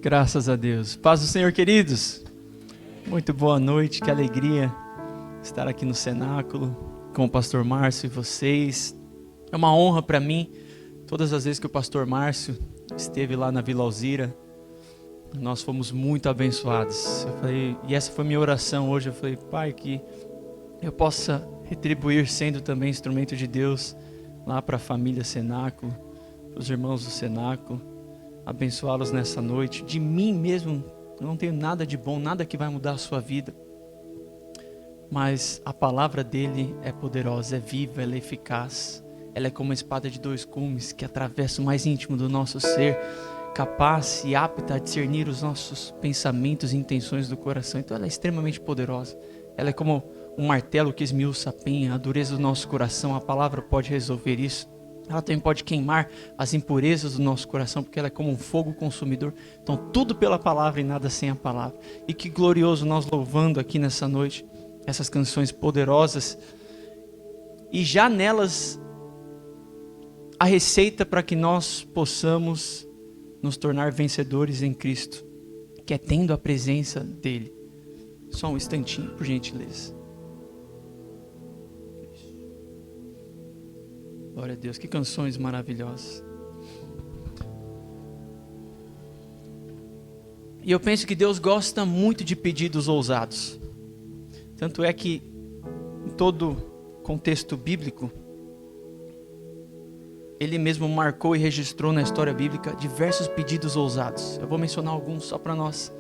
Graças a Deus. Paz do Senhor, queridos. Muito boa noite, que alegria estar aqui no cenáculo com o pastor Márcio e vocês. É uma honra para mim, todas as vezes que o pastor Márcio esteve lá na Vila Alzira, nós fomos muito abençoados. Eu falei, e essa foi minha oração hoje, eu falei, Pai, que eu possa retribuir sendo também instrumento de Deus lá para a família Cenáculo, para os irmãos do Cenáculo, abençoá-los nessa noite. De mim mesmo, eu não tenho nada de bom, nada que vai mudar a sua vida, mas a palavra dele é poderosa, é viva, ela é eficaz, ela é como uma espada de dois gumes que atravessa o mais íntimo do nosso ser, capaz e apta a discernir os nossos pensamentos e intenções do coração. Então ela é extremamente poderosa, ela é como um martelo que esmiuça a penha, a dureza do nosso coração. A palavra pode resolver isso. Ela também pode queimar as impurezas do nosso coração, porque ela é como um fogo consumidor. Então tudo pela palavra e nada sem a palavra. E que glorioso nós louvando aqui nessa noite essas canções poderosas, e já nelas a receita para que nós possamos nos tornar vencedores em Cristo, que é tendo a presença dele. Só um instantinho, por gentileza. Glória a Deus, que canções maravilhosas. E eu penso que Deus gosta muito de pedidos ousados. Tanto é que em todo contexto bíblico, Ele mesmo marcou e registrou na história bíblica diversos pedidos ousados. Eu vou mencionar alguns só para nós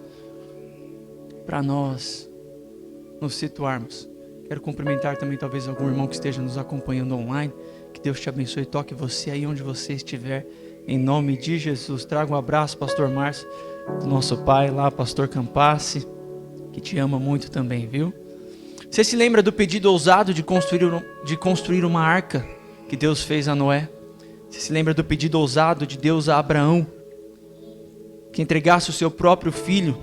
nos situarmos. Quero cumprimentar também talvez algum irmão que esteja nos acompanhando online. Que Deus te abençoe e toque você aí onde você estiver, em nome de Jesus. Traga um abraço, pastor Márcio, do nosso pai lá, pastor Campassi, que te ama muito também, viu? Você se lembra do pedido ousado de construir uma arca que Deus fez a Noé? Você se lembra do pedido ousado de Deus a Abraão, que entregasse o seu próprio filho?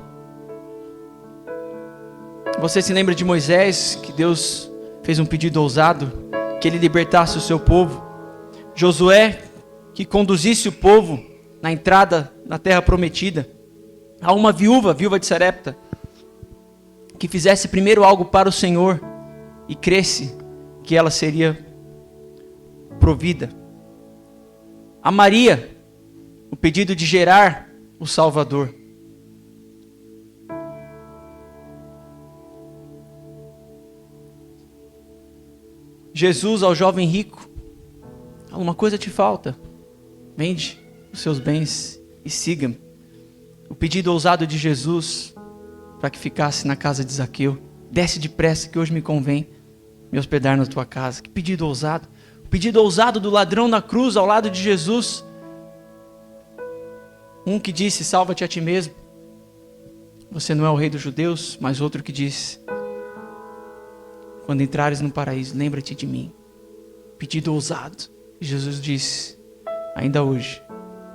Você se lembra de Moisés, que Deus fez um pedido ousado, que ele libertasse o seu povo? Josué, que conduzisse o povo na entrada na terra prometida? Há uma viúva de Sarepta, que fizesse primeiro algo para o Senhor e cresce que ela seria provida. A Maria, o pedido de gerar o Salvador. Jesus ao jovem rico: alguma coisa te falta, vende os seus bens e siga-me. O pedido ousado de Jesus para que ficasse na casa de Zaqueu: desce depressa que hoje me convém me hospedar na tua casa. Que pedido ousado. O pedido ousado do ladrão na cruz ao lado de Jesus, um que disse: salva-te a ti mesmo, você não é o rei dos judeus. Mas outro que disse: quando entrares no paraíso, lembra-te de mim. Pedido ousado. Jesus disse: ainda hoje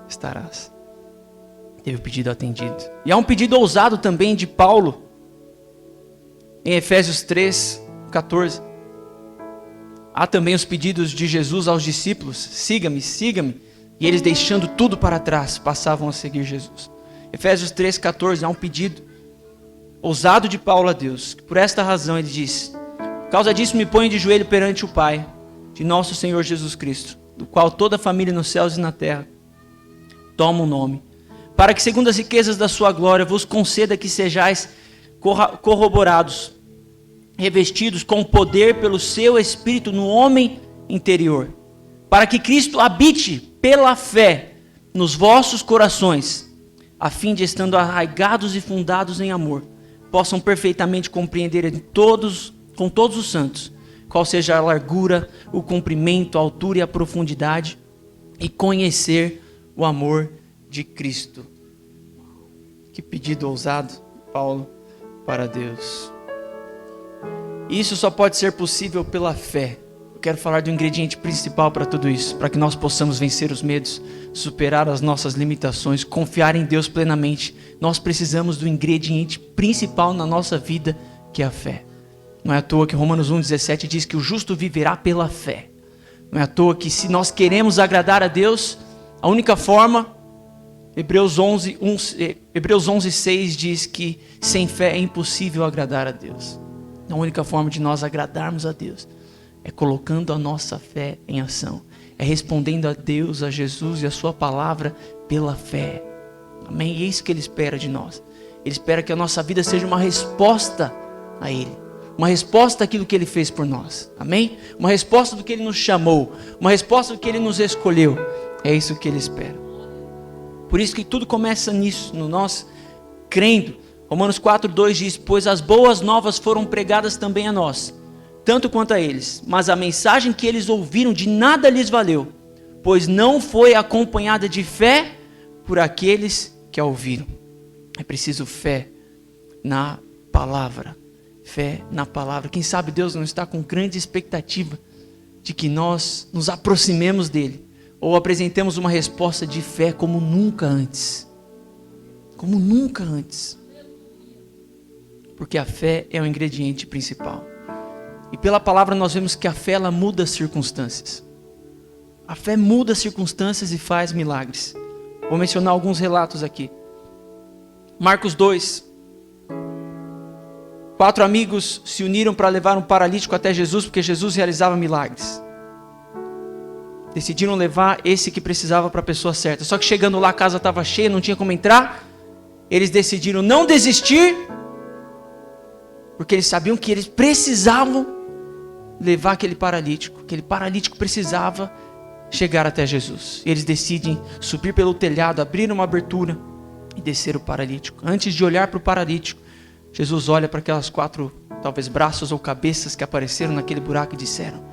estarás. Teve o pedido atendido. E há um pedido ousado também de Paulo, em Efésios 3:14. Há também os pedidos de Jesus aos discípulos: siga-me, siga-me. E eles, deixando tudo para trás, passavam a seguir Jesus. Efésios 3:14, há um pedido ousado de Paulo a Deus. Por esta razão ele diz: por causa disso me ponho de joelho perante o Pai de nosso Senhor Jesus Cristo, do qual toda a família nos céus e na terra toma o nome, para que segundo as riquezas da sua glória vos conceda que sejais corroborados, revestidos com poder pelo seu Espírito no homem interior, para que Cristo habite pela fé nos vossos corações, a fim de, estando arraigados e fundados em amor, possam perfeitamente compreender com todos os santos qual seja a largura, o comprimento, a altura e a profundidade, e conhecer o amor de Cristo. Que pedido ousado, Paulo, para Deus. Isso só pode ser possível pela fé. Eu quero falar do ingrediente principal para tudo isso, para que nós possamos vencer os medos, superar as nossas limitações, confiar em Deus plenamente. Nós precisamos do ingrediente principal na nossa vida, que é a fé. Não é à toa que Romanos 1,17 diz que o justo viverá pela fé. Não é à toa que, se nós queremos agradar a Deus, a única forma Hebreus 11:6 diz que sem fé é impossível agradar a Deus. A única forma de nós agradarmos a Deus é colocando a nossa fé em ação. É respondendo a Deus, a Jesus e a sua palavra pela fé. Amém? E é isso que Ele espera de nós. Ele espera que a nossa vida seja uma resposta a Ele. Uma resposta àquilo que Ele fez por nós. Amém? Uma resposta do que Ele nos chamou. Uma resposta do que Ele nos escolheu. É isso que Ele espera. Por isso que tudo começa nisso, no nós crendo. Romanos 4:2 diz: pois as boas novas foram pregadas também a nós, tanto quanto a eles. Mas a mensagem que eles ouviram de nada lhes valeu, pois não foi acompanhada de fé por aqueles que a ouviram. É preciso fé na palavra. Fé na palavra. Quem sabe Deus não está com grande expectativa de que nós nos aproximemos dEle, ou apresentemos uma resposta de fé como nunca antes. Como nunca antes. Porque a fé é o ingrediente principal. E pela palavra nós vemos que a fé, ela muda as circunstâncias. A fé muda as circunstâncias e faz milagres. Vou mencionar alguns relatos aqui. Marcos 2. 4 amigos se uniram para levar um paralítico até Jesus, porque Jesus realizava milagres. Decidiram levar esse que precisava para a pessoa certa. Só que chegando lá, a casa estava cheia, não tinha como entrar. Eles decidiram não desistir, porque eles sabiam que eles precisavam levar aquele paralítico. Aquele paralítico precisava chegar até Jesus. E eles decidem subir pelo telhado, abrir uma abertura e descer o paralítico. Antes de olhar para o paralítico, Jesus olha para aquelas 4, talvez braços ou cabeças que apareceram naquele buraco e disseram: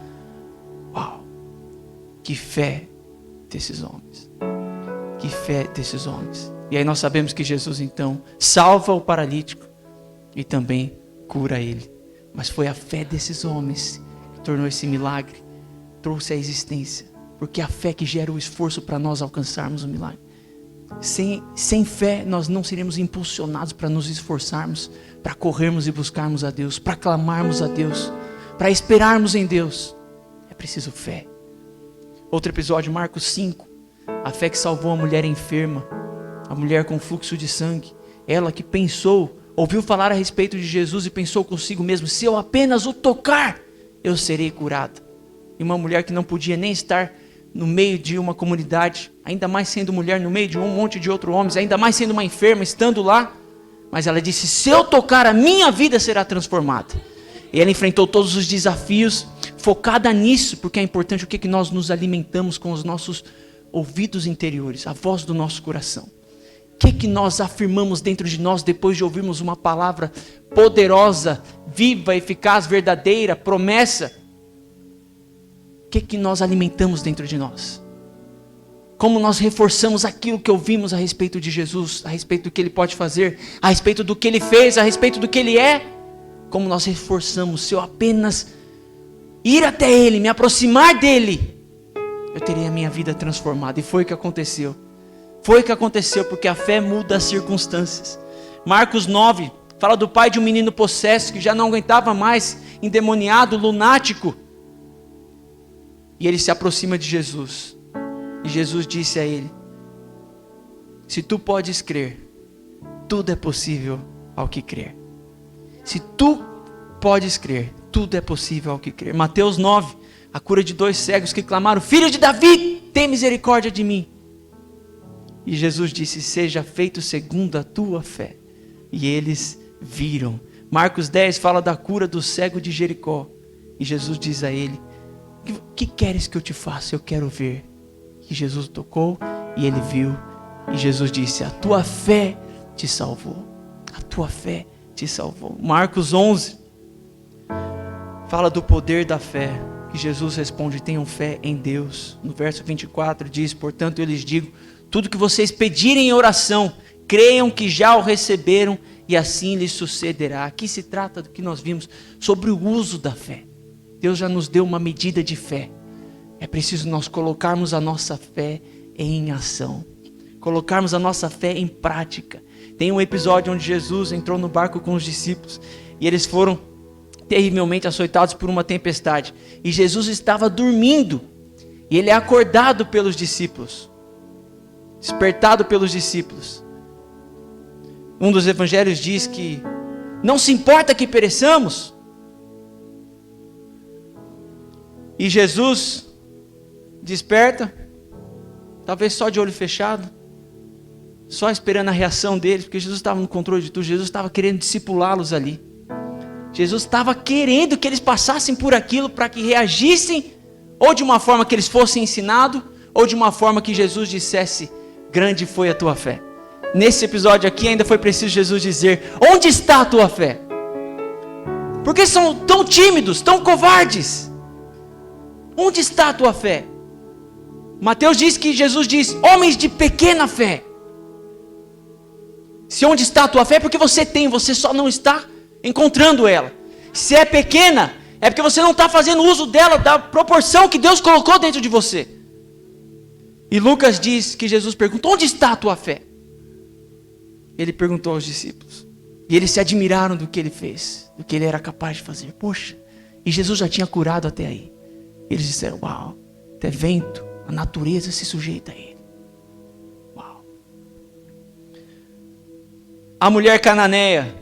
uau, que fé desses homens. Que fé desses homens. E aí nós sabemos que Jesus então salva o paralítico e também cura ele. Mas foi a fé desses homens que tornou esse milagre, trouxe a existência. Porque é a fé que gera o esforço para nós alcançarmos o milagre. Sem fé nós não seremos impulsionados para nos esforçarmos, para corrermos e buscarmos a Deus, para clamarmos a Deus, para esperarmos em Deus. É preciso fé. Outro episódio, Marcos 5. A fé que salvou a mulher enferma, a mulher com fluxo de sangue. Ela que pensou, ouviu falar a respeito de Jesus e pensou consigo mesmo: se eu apenas o tocar, eu serei curada. E uma mulher que não podia nem estar no meio de uma comunidade, ainda mais sendo mulher no meio de um monte de outros homens, ainda mais sendo uma enferma, estando lá. Mas ela disse: se eu tocar, a minha vida será transformada. E ela enfrentou todos os desafios, focada nisso, porque é importante o que nós nos alimentamos com os nossos ouvidos interiores, a voz do nosso coração. O que nós afirmamos dentro de nós depois de ouvirmos uma palavra poderosa, viva, eficaz, verdadeira, promessa? O que nós alimentamos dentro de nós? Como nós reforçamos aquilo que ouvimos a respeito de Jesus, a respeito do que Ele pode fazer, a respeito do que Ele fez, a respeito do que Ele é? Como nós reforçamos: se eu apenas ir até Ele, me aproximar dEle, eu terei a minha vida transformada. E foi o que aconteceu. Foi o que aconteceu, porque a fé muda as circunstâncias. Marcos 9 fala do pai de um menino possesso que já não aguentava mais, endemoniado, lunático. E ele se aproxima de Jesus. E Jesus disse a ele: se tu podes crer, tudo é possível ao que crer. Se tu podes crer, tudo é possível ao que crer. Mateus 9, a cura de 2 cegos que clamaram: filho de Davi, tem misericórdia de mim. E Jesus disse: seja feito segundo a tua fé. E eles viram. Marcos 10 fala da cura do cego de Jericó. E Jesus diz a ele: o que queres que eu te faça? Eu quero ver. E Jesus tocou e ele viu. E Jesus disse: a tua fé te salvou. A tua fé te salvou. Marcos 11 fala do poder da fé. Que Jesus responde: tenham fé em Deus. No verso 24 diz: portanto eu lhes digo, tudo que vocês pedirem em oração, creiam que já o receberam e assim lhes sucederá. Aqui se trata do que nós vimos sobre o uso da fé. Deus já nos deu uma medida de fé. É preciso nós colocarmos a nossa fé em ação. Colocarmos a nossa fé em prática. Tem um episódio onde Jesus entrou no barco com os discípulos e eles foram terrivelmente açoitados por uma tempestade. E Jesus estava dormindo e ele é acordado pelos discípulos. despertado pelos discípulos. Um dos evangelhos diz que não se importa que pereçamos. E Jesus desperta, talvez só de olho fechado, só esperando a reação deles, porque Jesus estava no controle de tudo. Jesus estava querendo discipulá-los ali. Jesus estava querendo que eles passassem por aquilo para que reagissem, ou de uma forma que eles fossem ensinados, ou de uma forma que Jesus dissesse: grande foi a tua fé. Nesse episódio aqui ainda foi preciso Jesus dizer: onde está a tua fé? Porque são tão tímidos, tão covardes? Onde está a tua fé? Mateus diz que Jesus diz: homens de pequena fé. Se onde está a tua fé é porque você tem, você só não está encontrando ela. Se é pequena, é porque você não está fazendo uso dela, da proporção que Deus colocou dentro de você. E Lucas diz que Jesus perguntou: onde está a tua fé? Ele perguntou aos discípulos. E eles se admiraram do que ele fez, do que ele era capaz de fazer. Poxa, e Jesus já tinha curado até aí. Eles disseram: uau, até vento, a natureza se sujeita a ele. Uau. A mulher cananeia,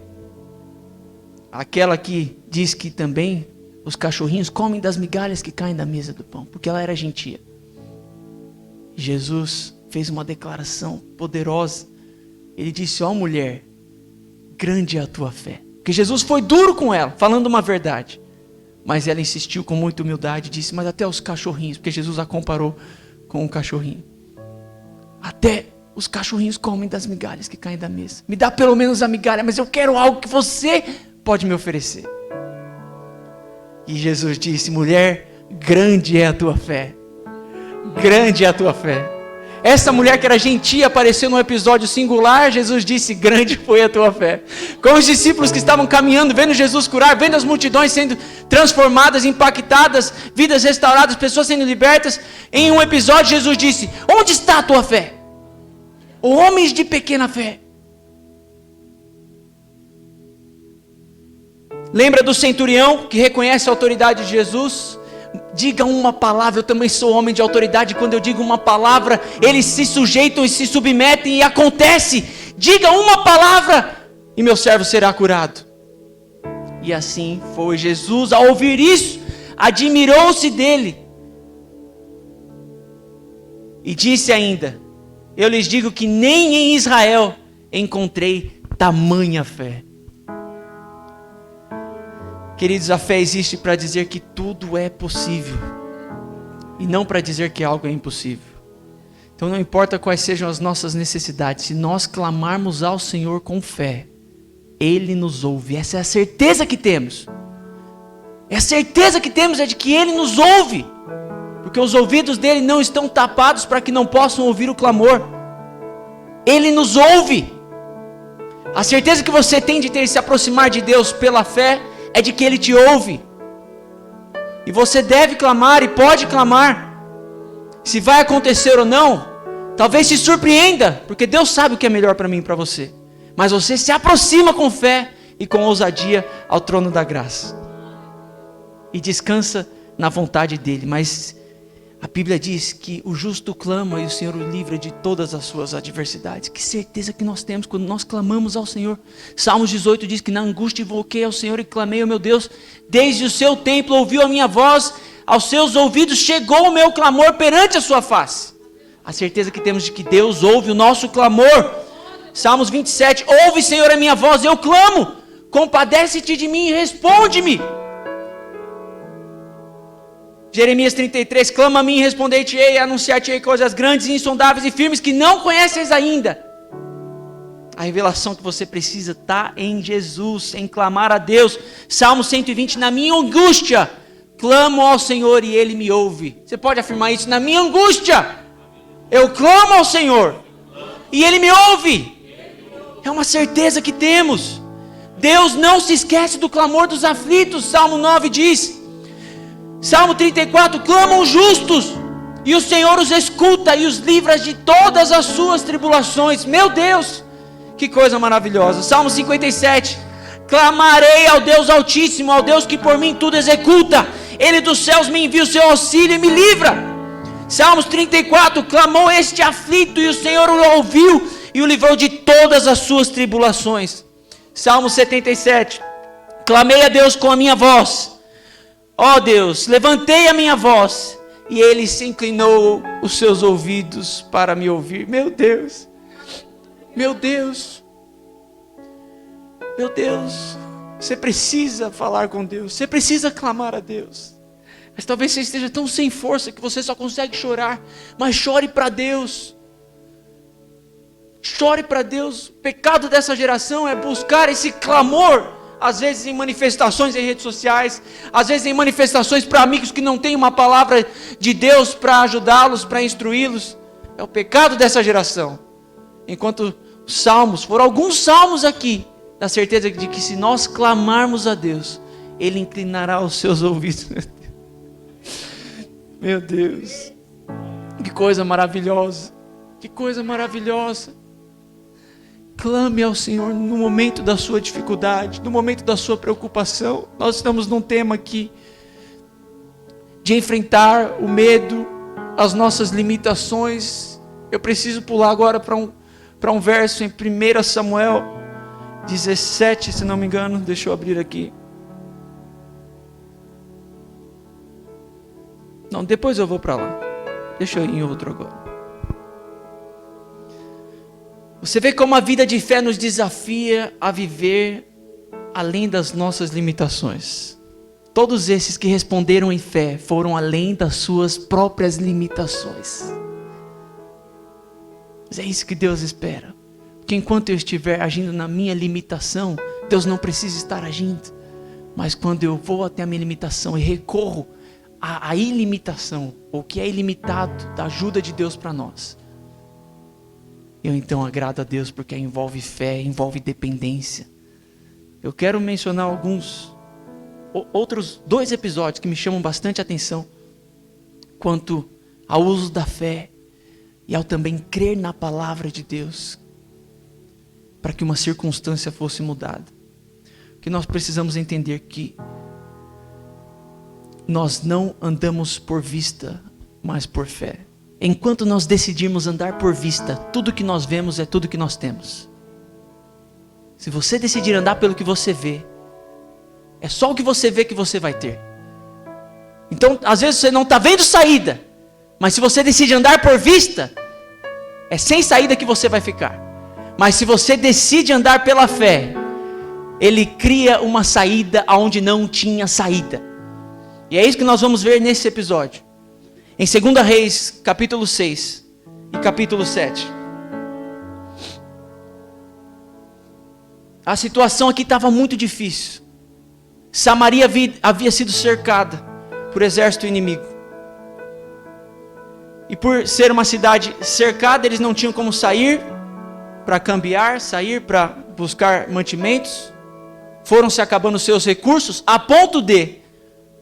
aquela que diz que também os cachorrinhos comem das migalhas que caem da mesa do pão, porque ela era gentia. Jesus fez uma declaração poderosa. Ele disse: ó mulher, grande é a tua fé. Porque Jesus foi duro com ela, falando uma verdade. Mas ela insistiu com muita humildade e disse: mas até os cachorrinhos, porque Jesus a comparou com um cachorrinho. Até os cachorrinhos comem das migalhas que caem da mesa. Me dá pelo menos a migalha, mas eu quero algo que você pode me oferecer. E Jesus disse: mulher, grande é a tua fé. Grande é a tua fé. Essa mulher que era gentia apareceu num episódio singular. Jesus disse: grande foi a tua fé. Com os discípulos que estavam caminhando, vendo Jesus curar, vendo as multidões sendo transformadas, impactadas, vidas restauradas, pessoas sendo libertas. Em um episódio Jesus disse: onde está a tua fé? Homens de pequena fé. Lembra do centurião que reconhece a autoridade de Jesus? Diga uma palavra. Eu também sou homem de autoridade. Quando eu digo uma palavra, eles se sujeitam e se submetem e acontece. Diga uma palavra e meu servo será curado. E assim foi. Jesus, ao ouvir isso, admirou-se dele e disse ainda: eu lhes digo que nem em Israel encontrei tamanha fé. Queridos, a fé existe para dizer que tudo é possível, e não para dizer que algo é impossível. Então não importa quais sejam as nossas necessidades, se nós clamarmos ao Senhor com fé, Ele nos ouve. Essa é a certeza que temos. É a certeza que temos, é de que Ele nos ouve, porque os ouvidos dele não estão tapados para que não possam ouvir o clamor. Ele nos ouve. A certeza que você tem de ter se aproximar de Deus pela fé é de que Ele te ouve. E você deve clamar e pode clamar. Se vai acontecer ou não, talvez se surpreenda, porque Deus sabe o que é melhor para mim e para você. Mas você se aproxima com fé e com ousadia ao trono da graça. E descansa na vontade dEle. Mas a Bíblia diz que o justo clama e o Senhor o livra de todas as suas adversidades. Que certeza que nós temos quando nós clamamos ao Senhor. Salmos 18 diz que na angústia invoquei ao Senhor e clamei ao meu Deus. Desde o seu templo ouviu a minha voz, aos seus ouvidos chegou o meu clamor perante a sua face. A certeza que temos de que Deus ouve o nosso clamor. Salmos 27, ouve, Senhor, a minha voz, eu clamo. Compadece-te de mim e responde-me. Jeremias 33, clama a mim e responder-te-ei, anunciar-te-ei coisas grandes, insondáveis e firmes que não conheces ainda. A revelação que você precisa está em Jesus, em clamar a Deus. Salmo 120, na minha angústia, clamo ao Senhor e Ele me ouve. Você pode afirmar isso? Na minha angústia, eu clamo ao Senhor e Ele me ouve. É uma certeza que temos. Deus não se esquece do clamor dos aflitos. Salmo 9 diz. Salmo 34, clamam os justos, e o Senhor os escuta e os livra de todas as suas tribulações. Meu Deus, que coisa maravilhosa. Salmo 57, clamarei ao Deus Altíssimo, ao Deus que por mim tudo executa. Ele dos céus me envia o seu auxílio e me livra. Salmos 34, clamou este aflito e o Senhor o ouviu e o livrou de todas as suas tribulações. Salmo 77, clamei a Deus com a minha voz. Ó Deus, levantei a minha voz e Ele se inclinou os seus ouvidos para me ouvir. Meu Deus, meu Deus, meu Deus, você precisa falar com Deus, você precisa clamar a Deus. Mas talvez você esteja tão sem força que você só consegue chorar, mas chore para Deus. Chore para Deus. O pecado dessa geração é buscar esse clamor, às vezes em manifestações em redes sociais, às vezes em manifestações para amigos que não têm uma palavra de Deus para ajudá-los, para instruí-los. É o pecado dessa geração. Enquanto os salmos, foram alguns salmos aqui, na certeza de que se nós clamarmos a Deus, Ele inclinará os seus ouvidos. Meu Deus, que coisa maravilhosa, que coisa maravilhosa. Clame ao Senhor no momento da sua dificuldade, no momento da sua preocupação. Nós estamos num tema aqui de enfrentar o medo, as nossas limitações. Eu preciso pular agora para um verso em 1 Samuel 17, se não me engano, deixa eu abrir aqui. Não, depois eu vou para lá. Deixa eu ir em outro agora. Você vê como a vida de fé nos desafia a viver além das nossas limitações. Todos esses que responderam em fé foram além das suas próprias limitações. Mas é isso que Deus espera. Porque enquanto eu estiver agindo na minha limitação, Deus não precisa estar agindo. Mas quando eu vou até a minha limitação e recorro à ilimitação, ou que é ilimitado, da ajuda de Deus para nós, eu então agrado a Deus, porque envolve fé, envolve dependência. Eu quero mencionar outros 2 episódios que me chamam bastante atenção quanto ao uso da fé e ao também crer na palavra de Deus para que uma circunstância fosse mudada. Que nós precisamos entender que nós não andamos por vista, mas por fé. Enquanto nós decidirmos andar por vista, tudo que nós vemos é tudo que nós temos. Se você decidir andar pelo que você vê, é só o que você vê que você vai ter. Então, às vezes você não está vendo saída, mas se você decide andar por vista, é sem saída que você vai ficar. Mas se você decide andar pela fé, Ele cria uma saída onde não tinha saída. E é isso que nós vamos ver nesse episódio. Em 2 Reis, capítulo 6 e capítulo 7. A situação aqui estava muito difícil. Samaria havia sido cercada por exército inimigo. E por ser uma cidade cercada, eles não tinham como sair para cambiar, sair para buscar mantimentos. Foram se acabando seus recursos, a ponto de,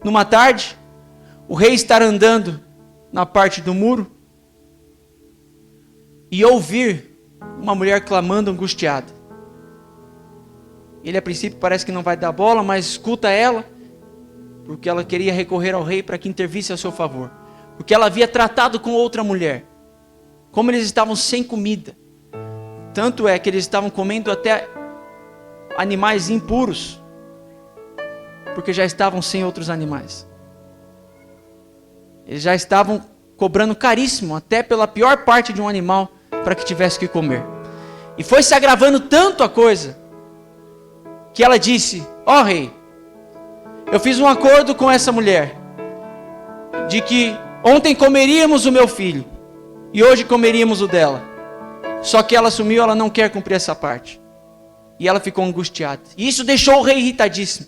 numa tarde, o rei estar andando na parte do muro e ouvir uma mulher clamando angustiada. Ele a princípio parece que não vai dar bola, mas escuta ela, porque ela queria recorrer ao rei para que intervisse a seu favor, porque ela havia tratado com outra mulher. Como eles estavam sem comida, tanto é que eles estavam comendo até animais impuros, porque já estavam sem outros animais. Eles já estavam cobrando caríssimo, até pela pior parte de um animal, para que tivesse que comer. E foi se agravando tanto a coisa, que ela disse: ó rei, eu fiz um acordo com essa mulher, de que ontem comeríamos o meu filho, e hoje comeríamos o dela. Só que ela assumiu, ela não quer cumprir essa parte. E ela ficou angustiada. E isso deixou o rei irritadíssimo.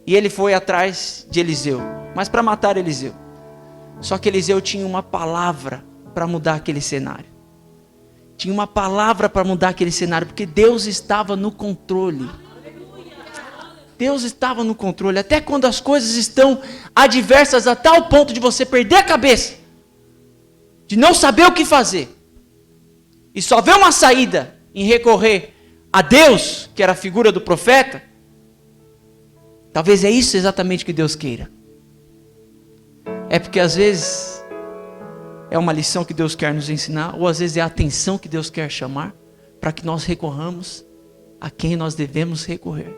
E ele foi atrás de Eliseu, mas para matar Eliseu. Só que Eliseu tinha uma palavra para mudar aquele cenário. Tinha uma palavra para mudar aquele cenário, porque Deus estava no controle. Deus estava no controle, até quando as coisas estão adversas a tal ponto de você perder a cabeça, de não saber o que fazer, e só ver uma saída em recorrer a Deus, que era a figura do profeta. Talvez é isso exatamente que Deus queira. É porque às vezes é uma lição que Deus quer nos ensinar, ou às vezes é a atenção que Deus quer chamar, para que nós recorramos a quem nós devemos recorrer.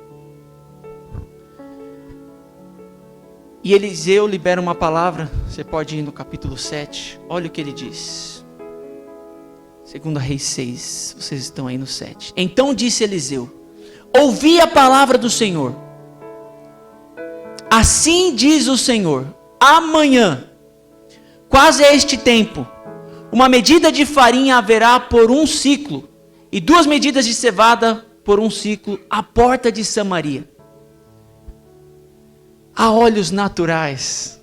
E Eliseu libera uma palavra, você pode ir no capítulo 7, olha o que ele diz. 2 Reis 6, vocês estão aí no 7. Então disse Eliseu: ouvi a palavra do Senhor. Assim diz o Senhor: amanhã, quase a este tempo, uma medida de farinha haverá por 1 ciclo, e 2 medidas de cevada por 1 ciclo, à porta de Samaria. A olhos naturais,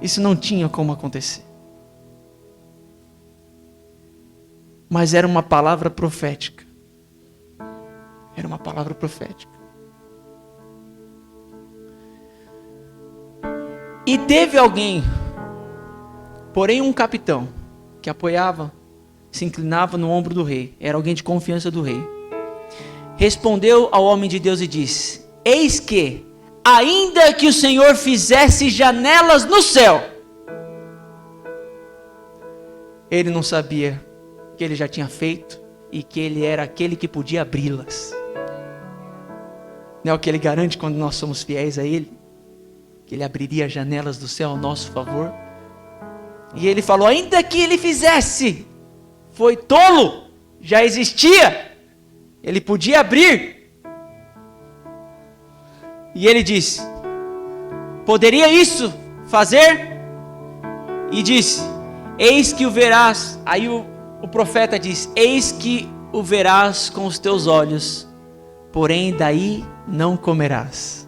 isso não tinha como acontecer. Mas era uma palavra profética. E teve alguém, porém um capitão, que apoiava, se inclinava no ombro do rei. Era alguém de confiança do rei. Respondeu ao homem de Deus e disse: eis que, ainda que o Senhor fizesse janelas no céu. Ele não sabia que ele já tinha feito e que ele era aquele que podia abri-las. Não é o que ele garante quando nós somos fiéis a ele? Que ele abriria as janelas do céu ao nosso favor. E ele falou: ainda que ele fizesse, foi tolo, já existia, ele podia abrir. E ele disse: poderia isso fazer? E disse: eis que o verás. Aí o profeta diz: eis que o verás com os teus olhos, porém daí não comerás,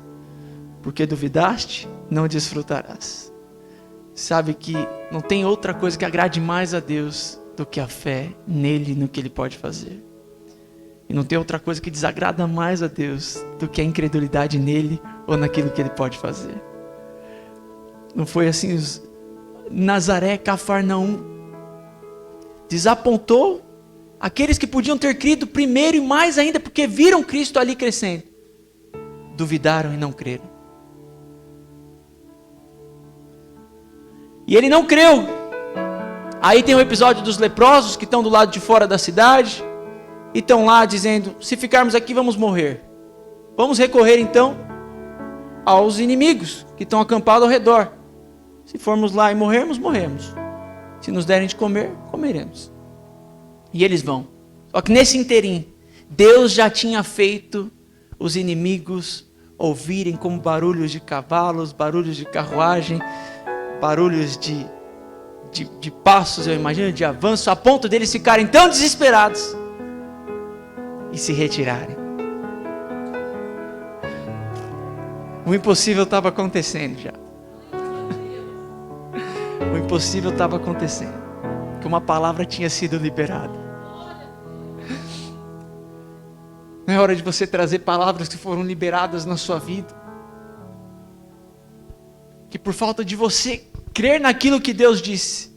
porque duvidaste, não desfrutarás. Sabe que não tem outra coisa que agrade mais a Deus do que a fé nele, no que ele pode fazer. E não tem outra coisa que desagrada mais a Deus do que a incredulidade nele ou naquilo que ele pode fazer. Não foi assim? Nazaré, Cafarnaum desapontou aqueles que podiam ter crido primeiro e mais ainda porque viram Cristo ali crescendo. Duvidaram e não creram. E ele não creu. Aí tem o episódio dos leprosos que estão do lado de fora da cidade e estão lá dizendo: se ficarmos aqui vamos morrer. Vamos recorrer então aos inimigos que estão acampados ao redor. Se formos lá e morrermos, morremos. Se nos derem de comer, comeremos. E eles vão. Só que nesse interim, Deus já tinha feito os inimigos ouvirem como barulhos de cavalos, barulhos de carruagem, barulhos de passos, eu imagino, de avanço, a ponto deles ficarem tão desesperados e se retirarem. O impossível estava acontecendo já. O impossível estava acontecendo. Que uma palavra tinha sido liberada. Não é hora de você trazer palavras que foram liberadas na sua vida? Que por falta de você crer naquilo que Deus disse,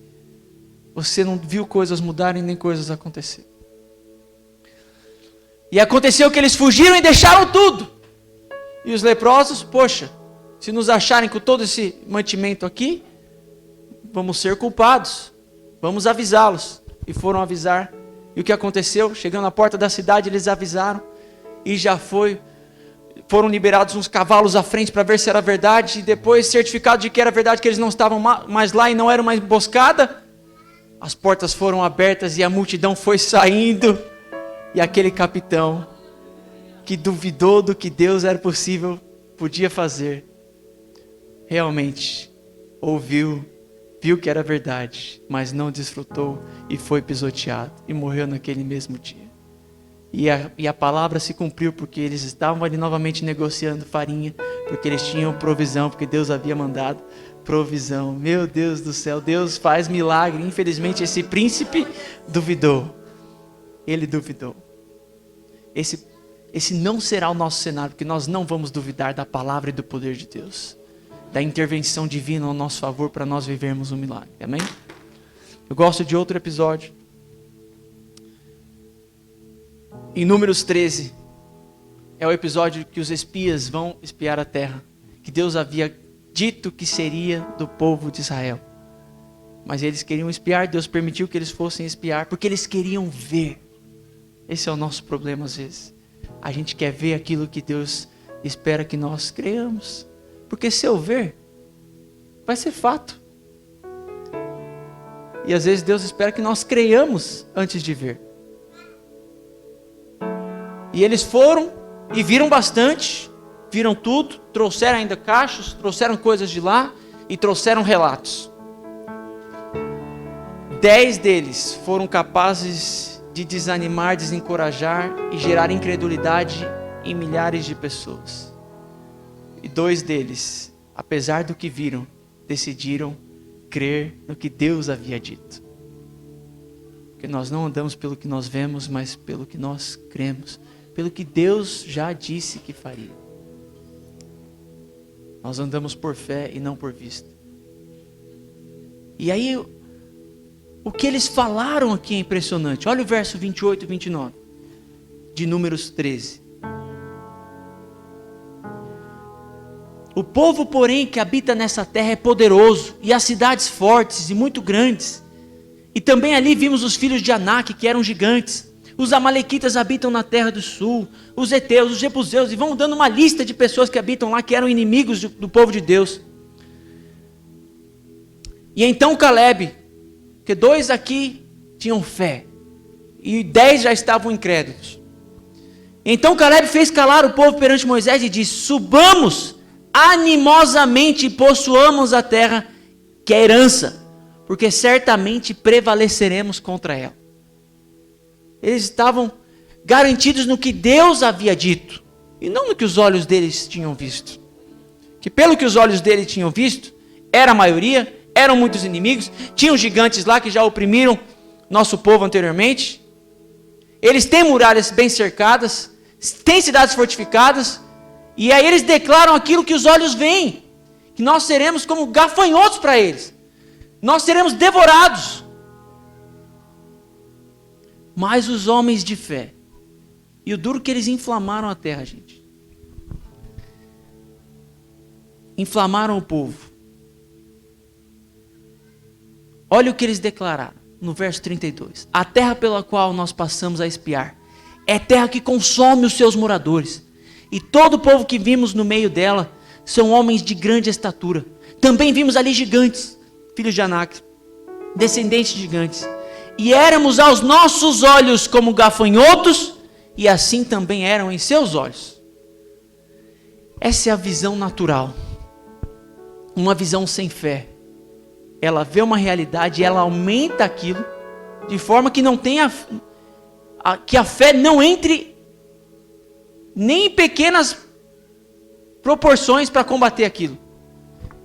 você não viu coisas mudarem nem coisas acontecerem. E aconteceu que eles fugiram e deixaram tudo. E os leprosos, poxa, se nos acharem com todo esse mantimento aqui, vamos ser culpados, vamos avisá-los. E foram avisar. E o que aconteceu? Chegando à porta da cidade, eles avisaram. E já foram liberados uns cavalos à frente para ver se era verdade. E depois, certificado de que era verdade, que eles não estavam mais lá e não era uma emboscada. As portas foram abertas e a multidão foi saindo. E aquele capitão, que duvidou do que Deus era possível, podia fazer, realmente ouviu, viu que era verdade, mas não desfrutou e foi pisoteado e morreu naquele mesmo dia. E a palavra se cumpriu porque eles estavam ali novamente negociando farinha, porque eles tinham provisão, porque Deus havia mandado provisão. Meu Deus do céu, Deus faz milagre. Infelizmente esse príncipe duvidou. Ele duvidou. Esse não será o nosso cenário, porque nós não vamos duvidar da palavra e do poder de Deus, da intervenção divina ao nosso favor para nós vivermos um milagre. Amém? Eu gosto de outro episódio. Em Números 13, é o episódio que os espias vão espiar a terra, que Deus havia dito que seria do povo de Israel. Mas eles queriam espiar, Deus permitiu que eles fossem espiar, porque eles queriam ver. Esse é o nosso problema às vezes. A gente quer ver aquilo que Deus espera que nós creamos. Porque se eu ver, vai ser fato. E às vezes Deus espera que nós creiamos antes de ver. E eles foram e viram bastante, viram tudo, trouxeram ainda cachos, trouxeram coisas de lá e trouxeram relatos. 10 deles foram capazes de desanimar, desencorajar e gerar incredulidade em milhares de pessoas. E 2 deles, apesar do que viram, decidiram crer no que Deus havia dito. Porque nós não andamos pelo que nós vemos, mas pelo que nós cremos, pelo que Deus já disse que faria. Nós andamos por fé e não por vista. E aí, o que eles falaram aqui é impressionante. Olha o verso 28 e 29, de Números 13. O povo, porém, que habita nessa terra é poderoso, e as cidades fortes e muito grandes. E também ali vimos os filhos de Anak, que eram gigantes. Os amalequitas habitam na terra do sul, os heteus, os jebuseus, e vão dando uma lista de pessoas que habitam lá, que eram inimigos do povo de Deus. E então Caleb, porque 2 aqui tinham fé, e 10 já estavam incrédulos. Então Caleb fez calar o povo perante Moisés e disse: subamos animosamente e possuamos a terra que é herança, porque certamente prevaleceremos contra ela. Eles estavam garantidos no que Deus havia dito, e não no que os olhos deles tinham visto. Que pelo que os olhos deles tinham visto, era a maioria, eram muitos inimigos, tinham gigantes lá que já oprimiram nosso povo anteriormente. Eles têm muralhas bem cercadas, têm cidades fortificadas, e aí eles declaram aquilo que os olhos veem, que nós seremos como gafanhotos para eles, nós seremos devorados. Mas os homens de fé, e o duro que eles inflamaram a terra, gente, inflamaram o povo. Olha o que eles declararam no verso 32. A terra pela qual nós passamos a espiar é terra que consome os seus moradores, e todo o povo que vimos no meio dela são homens de grande estatura. Também vimos ali gigantes, filhos de Anak, descendentes de gigantes. E éramos aos nossos olhos como gafanhotos, e assim também eram em seus olhos. Essa é a visão natural. Uma visão sem fé. Ela vê uma realidade e ela aumenta aquilo, de forma que não tenha, que a fé não entre nem em pequenas proporções para combater aquilo.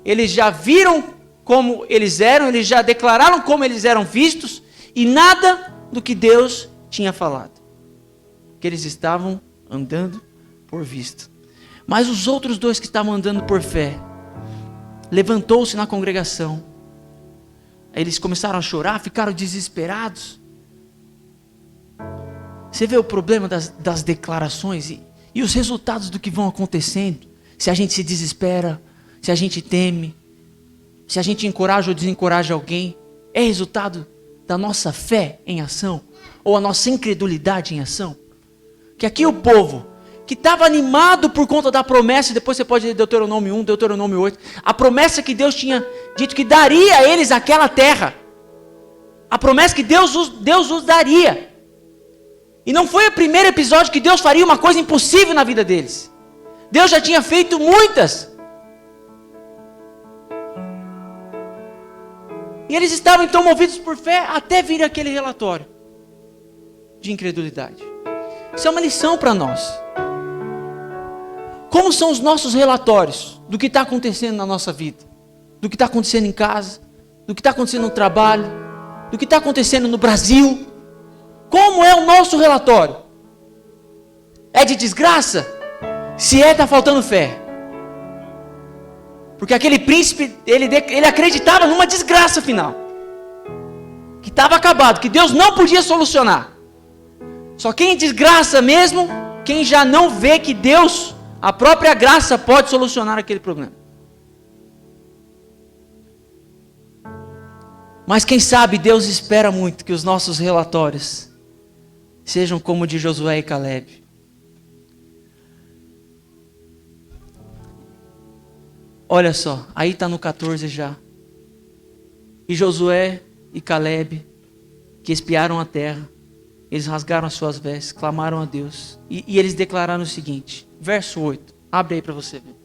Eles já viram como eles eram, eles já declararam como eles eram vistos, e nada do que Deus tinha falado. Que eles estavam andando por vista. Mas os outros 2 que estavam andando por fé, levantou-se na congregação. Eles começaram a chorar, ficaram desesperados. Você vê o problema das declarações e os resultados do que vão acontecendo. Se a gente se desespera, se a gente teme, se a gente encoraja ou desencoraja alguém, é resultado da nossa fé em ação, ou a nossa incredulidade em ação. Que aqui o povo, que estava animado por conta da promessa, depois você pode ler Deuteronômio 1, Deuteronômio 8, a promessa que Deus tinha dito que daria a eles aquela terra, a promessa que Deus os daria, e não foi o primeiro episódio que Deus faria uma coisa impossível na vida deles. Deus já tinha feito muitas, e eles estavam então movidos por fé, até vir aquele relatório de incredulidade. Isso é uma lição para nós. Como são os nossos relatórios do que está acontecendo na nossa vida? Do que está acontecendo em casa? Do que está acontecendo no trabalho? Do que está acontecendo no Brasil? Como é o nosso relatório? É de desgraça? Se está faltando fé. Porque aquele príncipe, ele acreditava numa desgraça final. Que estava acabado, que Deus não podia solucionar. Só quem desgraça mesmo, quem já não vê que Deus, a própria graça, pode solucionar aquele problema. Mas quem sabe Deus espera muito que os nossos relatórios sejam como o de Josué e Caleb. Olha só, aí está no 14 já. E Josué e Caleb, que espiaram a terra, eles rasgaram as suas vestes, clamaram a Deus. E eles declararam o seguinte, verso 8. Abre aí para você ver.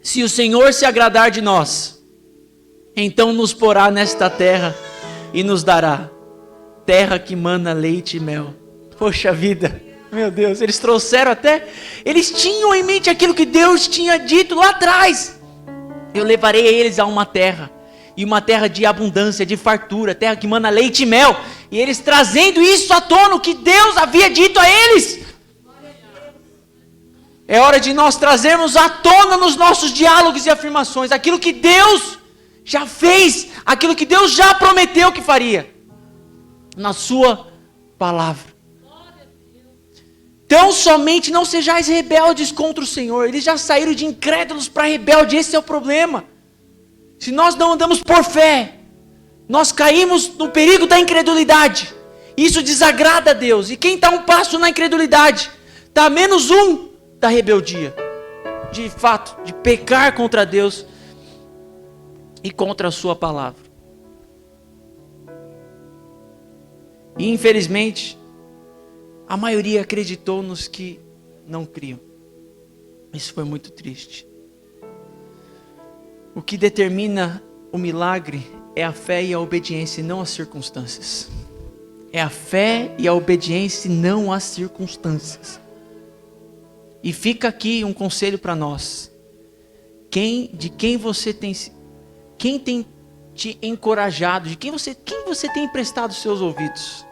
Se o Senhor se agradar de nós, então nos porá nesta terra e nos dará terra que mana leite e mel. Poxa vida, meu Deus, eles trouxeram eles tinham em mente aquilo que Deus tinha dito lá atrás. Eu levarei eles a uma terra, e uma terra de abundância, de fartura, terra que mana leite e mel. E eles trazendo isso à tona, o que Deus havia dito a eles. É hora de nós trazermos à tona nos nossos diálogos e afirmações aquilo que Deus já fez, aquilo que Deus já prometeu que faria na sua palavra. Então somente não sejais rebeldes contra o Senhor. Eles já saíram de incrédulos para rebeldes, esse é o problema. Se nós não andamos por fé, nós caímos no perigo da incredulidade. Isso desagrada a Deus. E quem está um passo na incredulidade, está a menos um da rebeldia, de fato, de pecar contra Deus e contra a sua palavra. E infelizmente, a maioria acreditou nos que não criam. Isso foi muito triste. O que determina o milagre é a fé e a obediência, e não as circunstâncias. É a fé e a obediência, e não as circunstâncias. E fica aqui um conselho para nós. Quem tem te encorajado, quem você tem emprestado os seus ouvidos?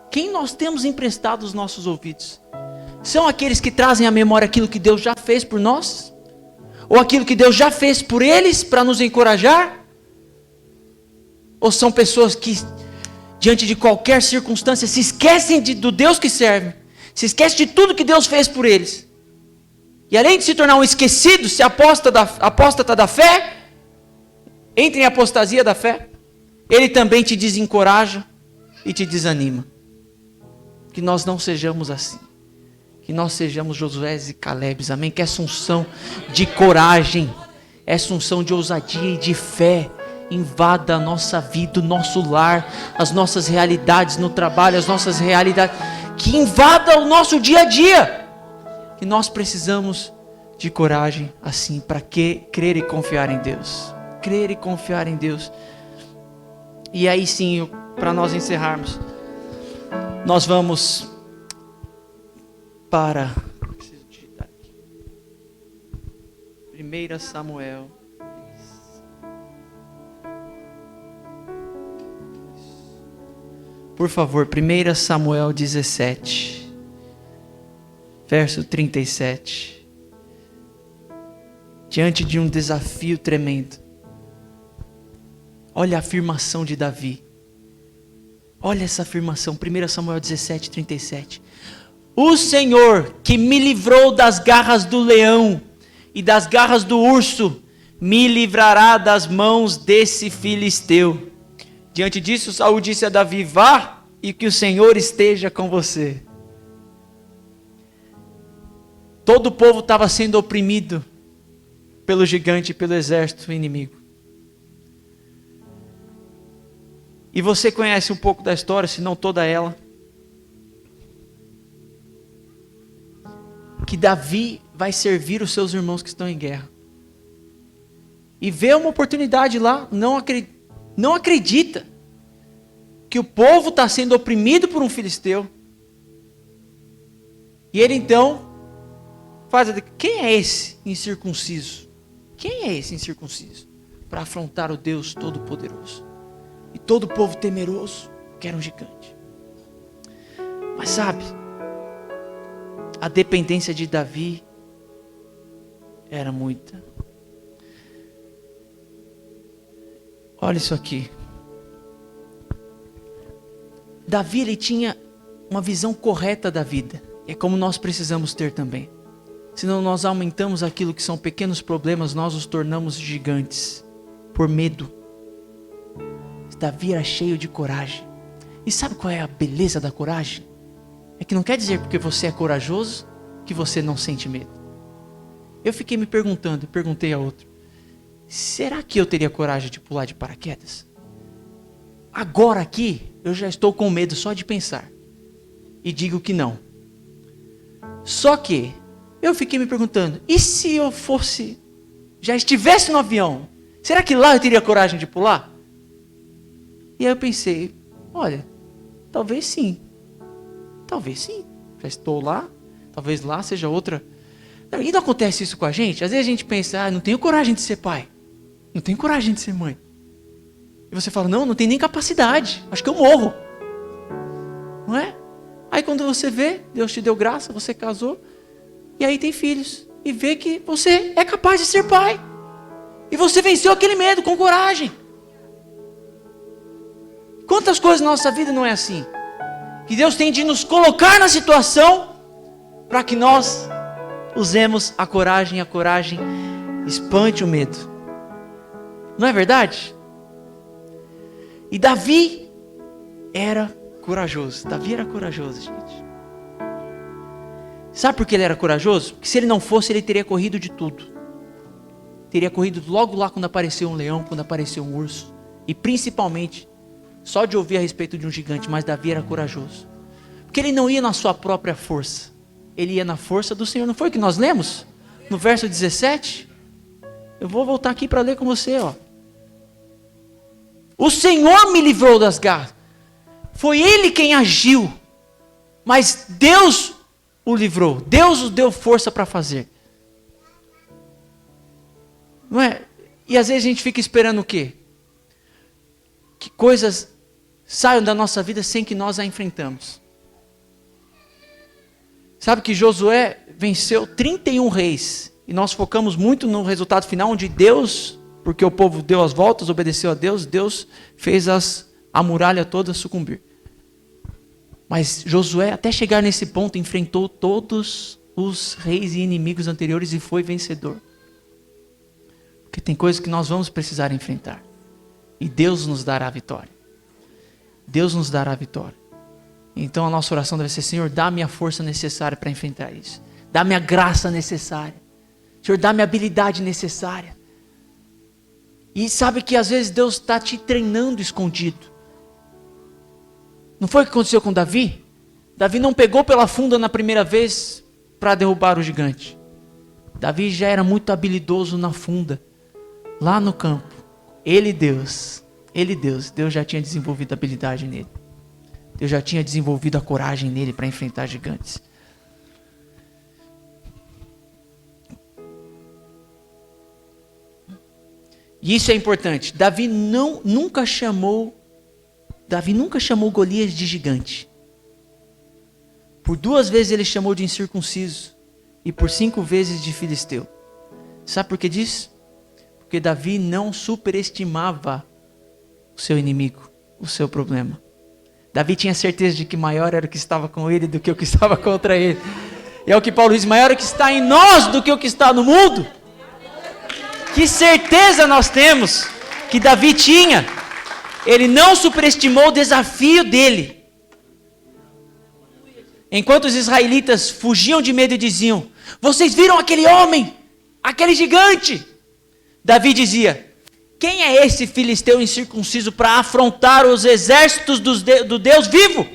Quem nós temos emprestado os nossos ouvidos? São aqueles que trazem à memória aquilo que Deus já fez por nós? Ou aquilo que Deus já fez por eles para nos encorajar? Ou são pessoas que, diante de qualquer circunstância, se esquecem do Deus que servem? Se esquece de tudo que Deus fez por eles. E além de se tornar um esquecido, se apóstata da fé, entra em apostasia da fé, ele também te desencoraja e te desanima. Que nós não sejamos assim. Que nós sejamos Josué e Calebes, amém? Que essa unção de coragem, essa unção de ousadia e de fé invada a nossa vida, o nosso lar, as nossas realidades no trabalho, as nossas realidades, que invada o nosso dia a dia. Que nós precisamos de coragem assim, para crer e confiar em Deus. Crer e confiar em Deus. E aí sim, para nós encerrarmos, nós vamos para 1 Samuel. Por favor, 1 Samuel 17, verso 37. Diante de um desafio tremendo. Olha a afirmação de Davi. Olha essa afirmação, 1 Samuel 17, 37. O Senhor que me livrou das garras do leão e das garras do urso, me livrará das mãos desse filisteu. Diante disso, Saul disse a Davi: vá e que o Senhor esteja com você. Todo o povo estava sendo oprimido pelo gigante e pelo exército inimigo. E você conhece um pouco da história, se não toda ela. Que Davi vai servir os seus irmãos que estão em guerra. E vê uma oportunidade lá, não acredita que o povo está sendo oprimido por um filisteu. E ele então quem é esse incircunciso? Quem é esse incircunciso? Para afrontar o Deus Todo-Poderoso. E todo o povo temeroso, que era um gigante. Mas sabe, a dependência de Davi era muita. Olha isso aqui. Davi, ele tinha uma visão correta da vida. É como nós precisamos ter também. senão nós aumentamos aquilo que são pequenos problemas, nós os tornamos gigantes, por medo. Davi era cheio de coragem. E sabe qual é a beleza da coragem? É que não quer dizer porque você é corajoso, que você não sente medo. Eu fiquei me perguntando, e perguntei a outro, será que eu teria coragem de pular de paraquedas? Agora aqui, eu já estou com medo só de pensar. E digo que não. Só que, eu fiquei me perguntando, e se eu já estivesse no avião, será que lá eu teria coragem de pular? E aí eu pensei, olha, talvez sim. Talvez sim. Já estou lá, talvez lá seja outra. E não acontece isso com a gente? Às vezes a gente pensa, não tenho coragem de ser pai. Não tenho coragem de ser mãe. E você fala, não tenho nem capacidade. Acho que eu morro. Não é? Aí quando você vê, Deus te deu graça, você casou. E aí tem filhos. E vê que você é capaz de ser pai. E você venceu aquele medo com coragem. Quantas coisas na nossa vida não é assim? Que Deus tem de nos colocar na situação para que nós usemos a coragem. E a coragem espante o medo. Não é verdade? E Davi era corajoso. Davi era corajoso, gente. Sabe por que ele era corajoso? Porque se ele não fosse, ele teria corrido de tudo. Teria corrido logo lá quando apareceu um leão, quando apareceu um urso. E principalmente, só de ouvir a respeito de um gigante. Mas Davi era corajoso. Porque ele não ia na sua própria força. Ele ia na força do Senhor. Não foi o que nós lemos? No verso 17. Eu vou voltar aqui para ler com você, ó. O Senhor me livrou das garras. Foi Ele quem agiu. Mas Deus o livrou. Deus o deu força para fazer. Não é? E às vezes a gente fica esperando o quê? Que coisas saiam da nossa vida sem que nós a enfrentamos. Sabe que Josué venceu 31 reis. E nós focamos muito no resultado final, onde Deus, porque o povo deu as voltas, obedeceu a Deus, Deus fez a muralha toda sucumbir. Mas Josué, até chegar nesse ponto, enfrentou todos os reis e inimigos anteriores e foi vencedor. Porque tem coisas que nós vamos precisar enfrentar. E Deus nos dará a vitória. Deus nos dará a vitória. Então a nossa oração deve ser, Senhor, dá-me a força necessária para enfrentar isso. Dá-me a graça necessária. Senhor, dá-me a habilidade necessária. E sabe que às vezes Deus está te treinando escondido. Não foi o que aconteceu com Davi? Davi não pegou pela funda na primeira vez para derrubar o gigante. Davi já era muito habilidoso na funda. Lá no campo. Deus já tinha desenvolvido a habilidade nele. Deus já tinha desenvolvido a coragem nele para enfrentar gigantes. E isso é importante. Davi nunca chamou Golias de gigante. Por 2 vezes ele chamou de incircunciso. E por 5 vezes de filisteu. Sabe por que disso? Porque Davi não superestimava o seu inimigo, o seu problema. Davi tinha certeza de que maior era o que estava com ele do que o que estava contra ele. E é o que Paulo diz, maior é o que está em nós do que o que está no mundo. Que certeza nós temos que Davi tinha. Ele não superestimou o desafio dele. Enquanto os israelitas fugiam de medo e diziam, vocês viram aquele homem, aquele gigante? Davi dizia, quem é esse filisteu incircunciso para afrontar os exércitos do Deus vivo?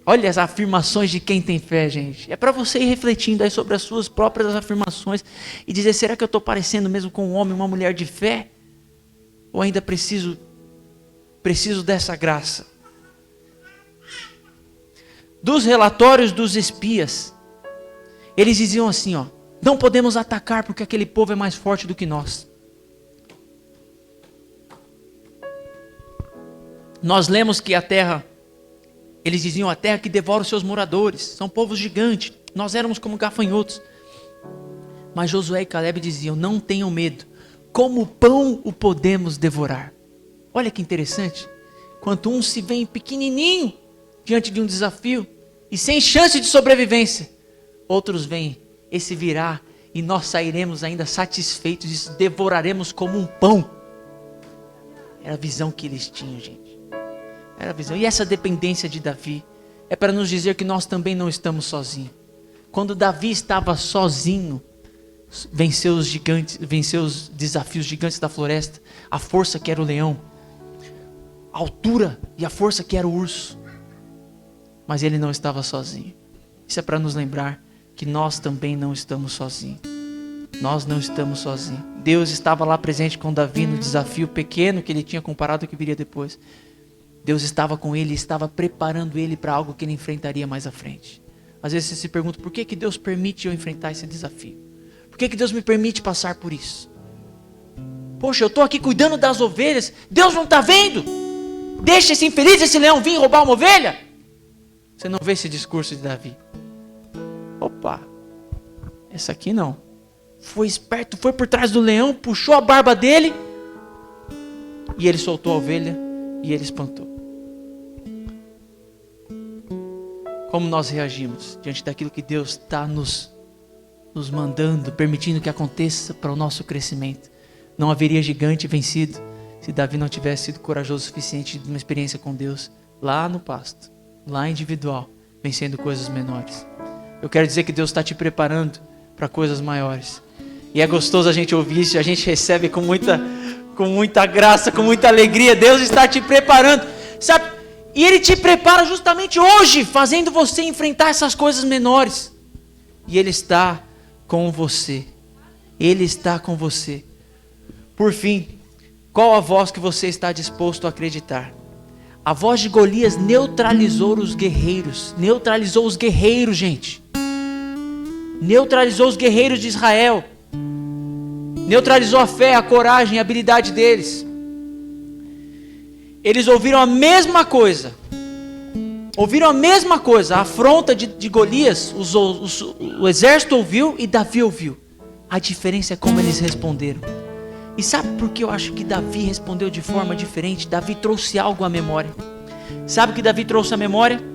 Olha as afirmações de quem tem fé, gente. É para você ir refletindo aí sobre as suas próprias afirmações e dizer, será que eu estou parecendo mesmo com um homem, uma mulher de fé? Ou ainda preciso dessa graça? Dos relatórios dos espias, eles diziam assim, ó, não podemos atacar porque aquele povo é mais forte do que nós. Nós lemos que a terra, eles diziam, a terra que devora os seus moradores, são povos gigantes, nós éramos como gafanhotos. Mas Josué e Caleb diziam, não tenham medo, como pão o podemos devorar. Olha que interessante, quando um se vê pequenininho diante de um desafio e sem chance de sobrevivência, Outros veem, esse virá e nós sairemos ainda satisfeitos e devoraremos como um pão. Era a visão que eles tinham, gente. Era a visão. E essa dependência de Davi é para nos dizer que nós também não estamos sozinhos. Quando Davi estava sozinho, venceu os gigantes, venceu os desafios gigantes da floresta, a força que era o leão, a altura e a força que era o urso. Mas ele não estava sozinho. Isso é para nos lembrar que nós também não estamos sozinhos. Nós não estamos sozinhos. Deus estava lá presente com Davi no desafio pequeno que ele tinha comparado ao que viria depois. Deus estava com ele, estava preparando ele para algo que ele enfrentaria mais à frente. Às vezes você se pergunta, por que Deus permite eu enfrentar esse desafio? Por que Deus me permite passar por isso? Poxa, eu estou aqui cuidando das ovelhas, Deus não está vendo? Deixa esse infeliz, esse leão vir roubar uma ovelha? Você não vê esse discurso de Davi. Opa, essa aqui não. Foi esperto, foi por trás do leão, puxou a barba dele, e ele soltou a ovelha, e ele espantou. Como nós reagimos diante daquilo que Deus está nos mandando, permitindo que aconteça para o nosso crescimento? Não haveria gigante vencido se Davi não tivesse sido corajoso o suficiente de uma experiência com Deus lá no pasto, lá individual, vencendo coisas menores. Eu quero dizer que Deus está te preparando para coisas maiores. E é gostoso a gente ouvir isso, a gente recebe com muita graça, com muita alegria. Deus está te preparando, sabe? E Ele te prepara justamente hoje, fazendo você enfrentar essas coisas menores. E Ele está com você. Ele está com você. Por fim, qual a voz que você está disposto a acreditar? A voz de Golias neutralizou os guerreiros. Neutralizou os guerreiros, gente. Neutralizou os guerreiros de Israel. Neutralizou a fé, a coragem, a habilidade deles. Eles ouviram a mesma coisa. Ouviram a mesma coisa. A afronta de Golias, o exército ouviu e Davi ouviu. A diferença é como eles responderam. E sabe por que eu acho que Davi respondeu de forma diferente? Davi trouxe algo à memória. Sabe o que Davi trouxe à memória?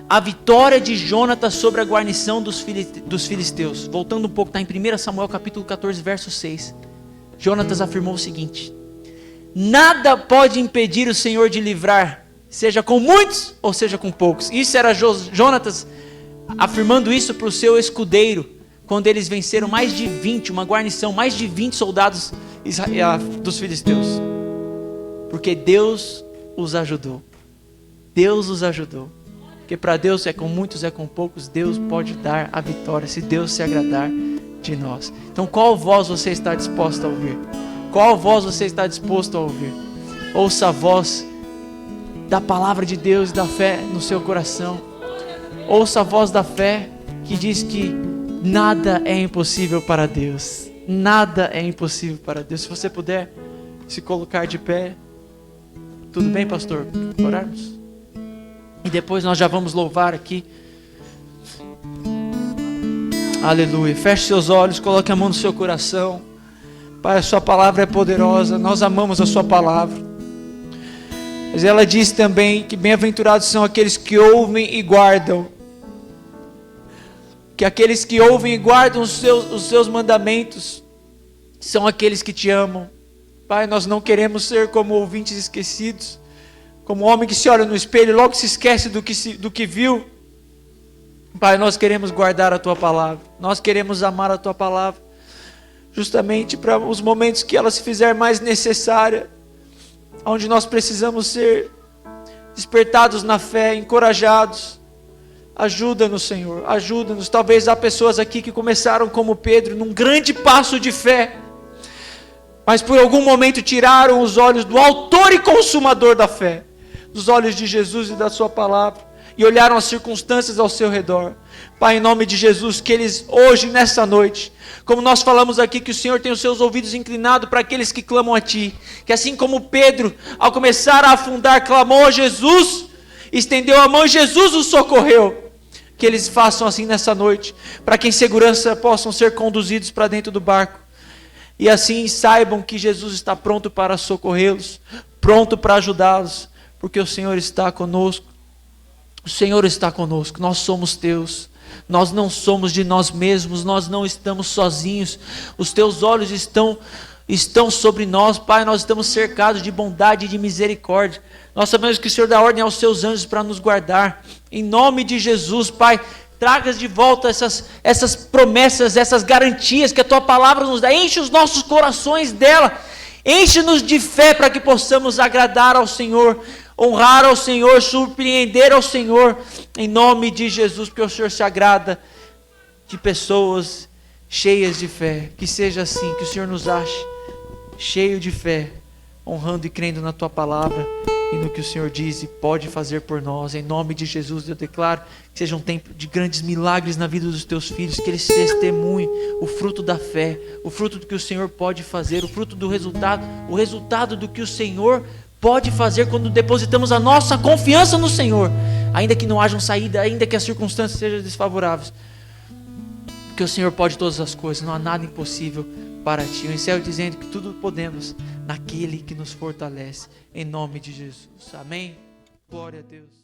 A vitória de Jonatas sobre a guarnição dos filisteus. Voltando um pouco, está em 1 Samuel capítulo 14, verso 6. Jonatas afirmou o seguinte: nada pode impedir o Senhor de livrar, seja com muitos ou seja com poucos. Isso era Jonatas afirmando isso para o seu escudeiro, quando eles venceram mais de 20, uma guarnição, mais de 20 soldados dos filisteus. Porque Deus os ajudou. Deus os ajudou. Porque para Deus é com muitos, é com poucos, Deus pode dar a vitória, se Deus se agradar de nós. Então qual voz você está disposto a ouvir? Qual voz você está disposto a ouvir? Ouça a voz da palavra de Deus e da fé no seu coração. Ouça a voz da fé que diz que nada é impossível para Deus. Nada é impossível para Deus. Se você puder se colocar de pé. Tudo bem, pastor? Orarmos? E depois nós já vamos louvar aqui. Aleluia. Feche seus olhos, coloque a mão no seu coração. Pai, a sua palavra é poderosa. Nós amamos a sua palavra. Mas ela diz também que bem-aventurados são aqueles que ouvem e guardam. Que aqueles que ouvem e guardam os seus mandamentos são aqueles que te amam. Pai, nós não queremos ser como ouvintes esquecidos, como homem que se olha no espelho e logo se esquece do que viu. Pai, nós queremos guardar a tua palavra, nós queremos amar a tua palavra, justamente para os momentos que ela se fizer mais necessária, onde nós precisamos ser despertados na fé, encorajados. Ajuda-nos, Senhor, ajuda-nos. Talvez há pessoas aqui que começaram como Pedro, num grande passo de fé, mas por algum momento tiraram os olhos do autor e consumador da fé, dos olhos de Jesus e da sua palavra, e olharam as circunstâncias ao seu redor. Pai, em nome de Jesus, que eles hoje, nessa noite, como nós falamos aqui, que o Senhor tem os seus ouvidos inclinados para aqueles que clamam a Ti, que assim como Pedro, ao começar a afundar, clamou a Jesus, estendeu a mão e Jesus os socorreu. Que eles façam assim nessa noite, para que em segurança possam ser conduzidos para dentro do barco, e assim saibam que Jesus está pronto para socorrê-los, pronto para ajudá-los, porque o Senhor está conosco. O Senhor está conosco, nós somos teus, Nós não somos de nós mesmos, nós não estamos sozinhos. Os teus olhos estão sobre nós, Pai. Nós estamos cercados de bondade e de misericórdia. Nós sabemos que o Senhor dá ordem aos seus anjos para nos guardar. Em nome de Jesus, Pai, tragas de volta essas promessas, essas garantias que a tua palavra nos dá. Enche os nossos corações dela. Enche-nos de fé para que possamos agradar ao Senhor, honrar ao Senhor, surpreender ao Senhor, em nome de Jesus, porque o Senhor se agrada de pessoas cheias de fé. Que seja assim, que o Senhor nos ache cheio de fé, honrando e crendo na tua palavra e no que o Senhor diz e pode fazer por nós. Em nome de Jesus eu declaro que seja um tempo de grandes milagres na vida dos teus filhos, que eles testemunhem o fruto da fé, o fruto do que o Senhor pode fazer, o fruto do resultado, o resultado do que o Senhor pode fazer quando depositamos a nossa confiança no Senhor, ainda que não haja saída, ainda que as circunstâncias sejam desfavoráveis, porque o Senhor pode todas as coisas, não há nada impossível para ti. Eu encerro dizendo que tudo podemos naquele que nos fortalece, em nome de Jesus. Amém? Glória a Deus.